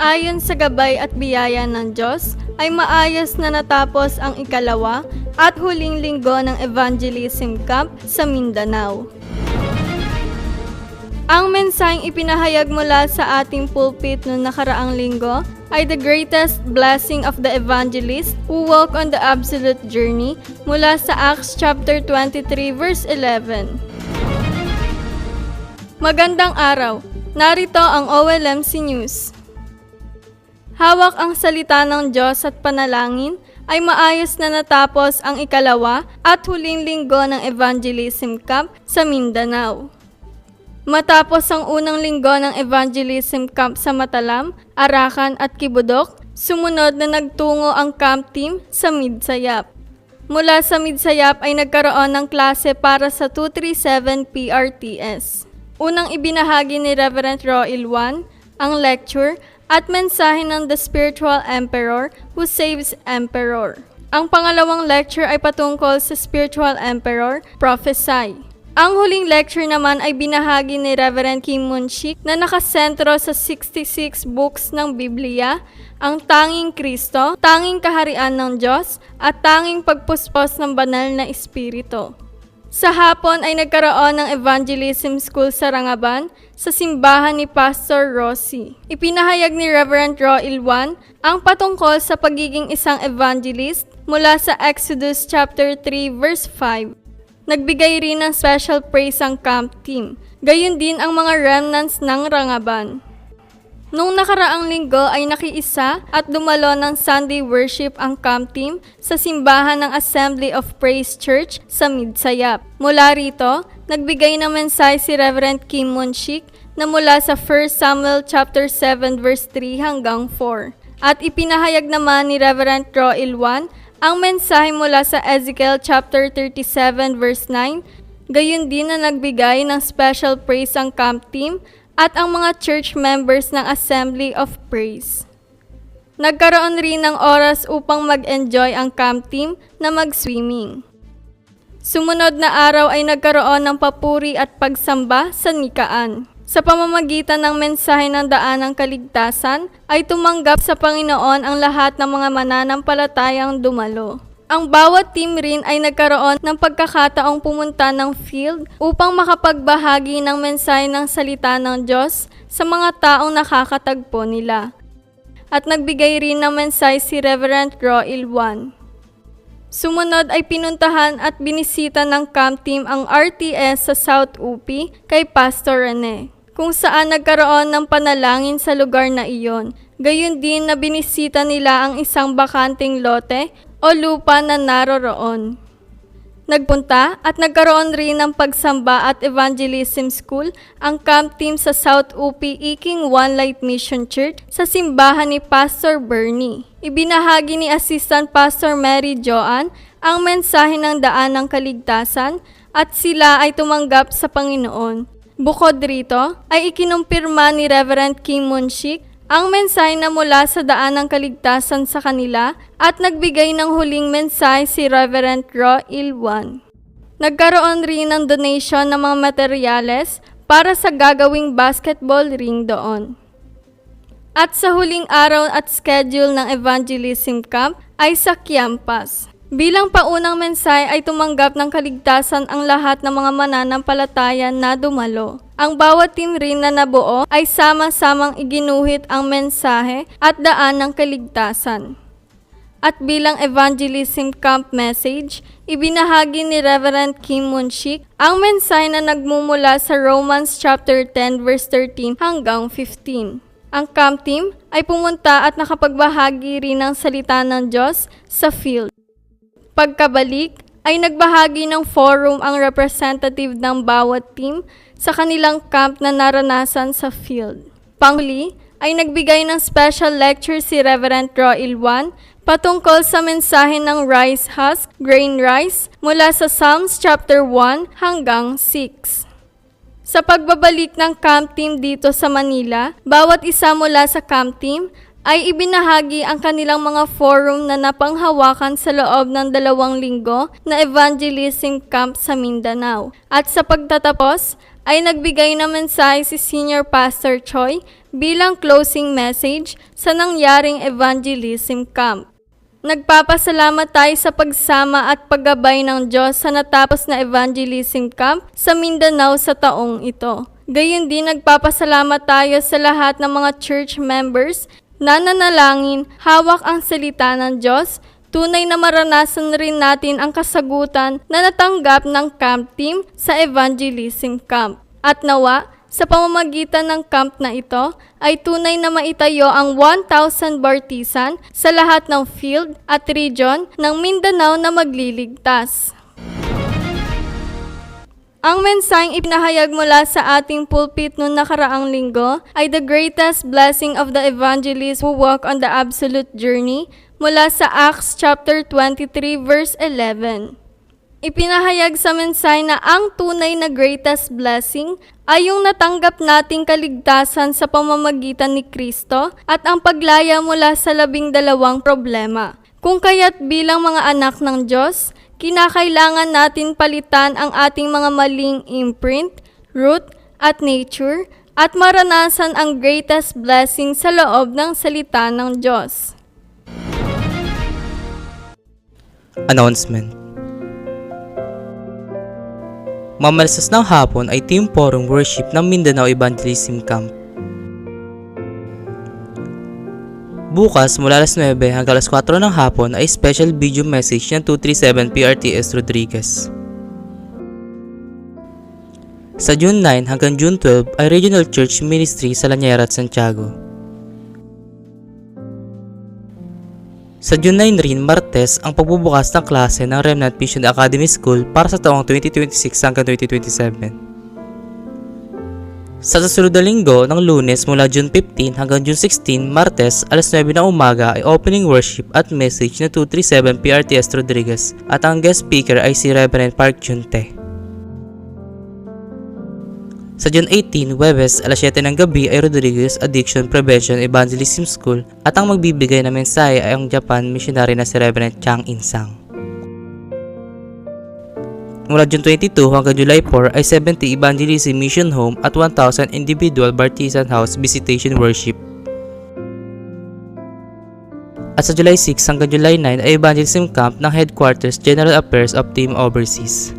Ayon sa gabay at biyaya ng Diyos, ay maayos na natapos ang ikalawa at huling linggo ng Evangelism Camp sa Mindanao. Ang mensaheng ipinahayag mula sa ating pulpit noong nakaraang linggo ay the greatest blessing of the evangelist who walk on the absolute journey mula sa Acts chapter 23 verse 11. Magandang araw! Narito ang OLMC News. Hawak ang salita ng Diyos at panalangin ay maayos na natapos ang ikalawa at huling linggo ng Evangelism Camp sa Mindanao. Matapos ang unang linggo ng Evangelism Camp sa Matalam, Arakan at Kibudok, sumunod na nagtungo ang camp team sa Midsayap. Mula sa Midsayap ay nagkaroon ng klase para sa 237 PRTS. Unang ibinahagi ni Reverend Roel Juan ang lecture at mensahe ng The Spiritual Emperor Who Saves Emperor. Ang pangalawang lecture ay patungkol sa Spiritual Emperor, Prophesy. Ang huling lecture naman ay binahagi ni Reverend Kim Munchik na nakasentro sa 66 books ng Biblia, ang tanging Kristo, tanging kaharian ng Diyos, at tanging pagpuspos ng banal na Espiritu. Sa hapon ay nagkaroon ng Evangelism School sa Rangaban sa simbahan ni Pastor Rossi. Ipinahayag ni Reverend Roel Juan ang patungkol sa pagiging isang evangelist mula sa Exodus chapter 3 verse 5. Nagbigay rin ng special praise ang camp team, gayon din ang mga remnants ng Rangaban. Nung nakaraang linggo ay nakiisa at dumalo ng Sunday worship ang camp team sa simbahan ng Assembly of Praise Church sa Midsayap. Mula rito, nagbigay ng mensahe si Reverend Kim Munchik na mula sa 1 Samuel chapter 7 verse 3 hanggang 4. At ipinahayag naman ni Reverend Roel Juan ang mensahe mula sa Ezekiel chapter 37 verse 9, gayon din na nagbigay ng special praise ang camp team at ang mga church members ng Assembly of Praise. Nagkaroon rin ng oras upang mag-enjoy ang camp team na mag-swimming. Sumunod na araw ay nagkaroon ng papuri at pagsamba sa Nikaan. Sa pamamagitan ng mensahe ng daan ng kaligtasan, ay tumanggap sa Panginoon ang lahat ng mga mananampalatayang dumalo. Ang bawat team rin ay nagkaroon ng pagkakataong pumunta ng field upang makapagbahagi ng mensahe ng salita ng Diyos sa mga taong nakakatagpo nila. At nagbigay rin ng mensahe si Reverend Roel Juan. Sumunod ay pinuntahan at binisita ng camp team ang RTS sa South UP kay Pastor Rene, kung saan nagkaroon ng panalangin sa lugar na iyon. Gayon din na binisita nila ang isang bakanting lote o lupa na naroroon. Nagpunta at nagkaroon rin ng pagsamba at evangelism school ang camp team sa South UP Iking One Light Mission Church sa simbahan ni Pastor Bernie. Ibinahagi ni Assistant Pastor Mary Joan ang mensahe ng daan ng kaligtasan at sila ay tumanggap sa Panginoon. Bukod rito, ay ikinumpirma ni Reverend Kim Munchik ang mensahe na mula sa daan ng kaligtasan sa kanila at nagbigay ng huling mensahe si Reverend Roel Juan. Nagkaroon rin ng donation ng mga materyales para sa gagawing basketball ring doon. At sa huling araw at schedule ng Evangelism Camp ay sa Kiampas. Bilang paunang mensahe ay tumanggap ng kaligtasan ang lahat ng mga mananampalataya na dumalo. Ang bawat team rin na nabuo ay sama-samang iginuhit ang mensahe at daan ng kaligtasan. At bilang Evangelism Camp message, ibinahagi ni Reverend Kim Munchik ang mensahe na nagmumula sa Romans chapter 10 verse 13 hanggang 15. Ang camp team ay pumunta at nakapagbahagi rin ng salita ng Diyos sa field. Pagkabalik ay nagbahagi ng forum ang representative ng bawat team sa kanilang camp na naranasan sa field. Panghuli ay nagbigay ng special lecture si Reverend Roel Juan patungkol sa mensahe ng rice husk, grain rice, mula sa Psalms chapter 1 hanggang 6. Sa pagbabalik ng camp team dito sa Manila, bawat isa mula sa camp team ay ibinahagi ang kanilang mga forum na napanghawakan sa loob ng 2 linggo na evangelism camp sa Mindanao. At sa pagtatapos, ay nagbigay na mensahe si Senior Pastor Choi bilang closing message sa nangyaring evangelism camp. Nagpapasalamat tayo sa pagsama at paggabay ng Diyos sa natapos na evangelism camp sa Mindanao sa taong ito. Gayon din nagpapasalamat tayo sa lahat ng mga church members na nanalangin, hawak ang salita ng Diyos, tunay na maranasan rin natin ang kasagutan na natanggap ng camp team sa evangelism camp. At nawa, sa pamamagitan ng camp na ito, ay tunay na maitayo ang 1,000 bartisan sa lahat ng field at region ng Mindanao na magliligtas. Ang mensaheng ipinahayag mula sa ating pulpit noong nakaraang linggo ay the greatest blessing of the evangelist who walk on the absolute journey mula sa Acts chapter 23 verse 11. Ipinahayag sa mensahe na ang tunay na greatest blessing ay yung natanggap nating kaligtasan sa pamamagitan ni Kristo at ang paglaya mula sa 12 problema. Kung kaya't bilang mga anak ng Diyos, kinakailangan natin palitan ang ating mga maling imprint, root, at nature at maranasan ang greatest blessing sa loob ng salita ng Diyos. Announcement. Mamalasas ng hapon ay Team Forum Worship ng Mindanao Evangelism Camp. Bukas mula alas 9 hanggang alas 4 ng hapon ay special video message ng 237 PRTS Rodriguez. Sa June 9 hanggang June 12 ay Regional Church Ministry sa Lanyera at Santiago. Sa June 9 rin, Martes, ang pagbubukas ng klase ng Remnant Mission Academy School para sa taong 2026 hanggang 2027. Sa susunod na linggo ng Lunes mula June 15 hanggang June 16, Martes, alas 9 ng umaga ay opening worship at message na 237 PRTS Rodriguez at ang guest speaker ay si Reverend Park Junte. Sa June 18, Webes, alas 7 ng gabi ay Rodriguez Addiction Prevention Evangelism School at ang magbibigay ng mensahe ay ang Japan missionary na si Reverend Chang Insang. Mula June 22 hanggang July 4 ay 70 Evangelism Mission Home at 1,000 Individual Bartisan House Visitation Worship. At sa July 6 hanggang July 9 ay Evangelism Camp ng Headquarters General Affairs of Team Overseas.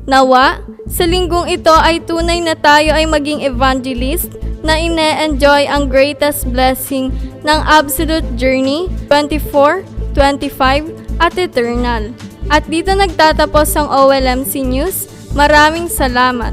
Nawa, sa linggong ito ay tunay na tayo ay maging evangelist na ine-enjoy ang greatest blessing ng absolute journey, 24, 25, at eternal. At dito nagtatapos ang OLMC News. Maraming salamat!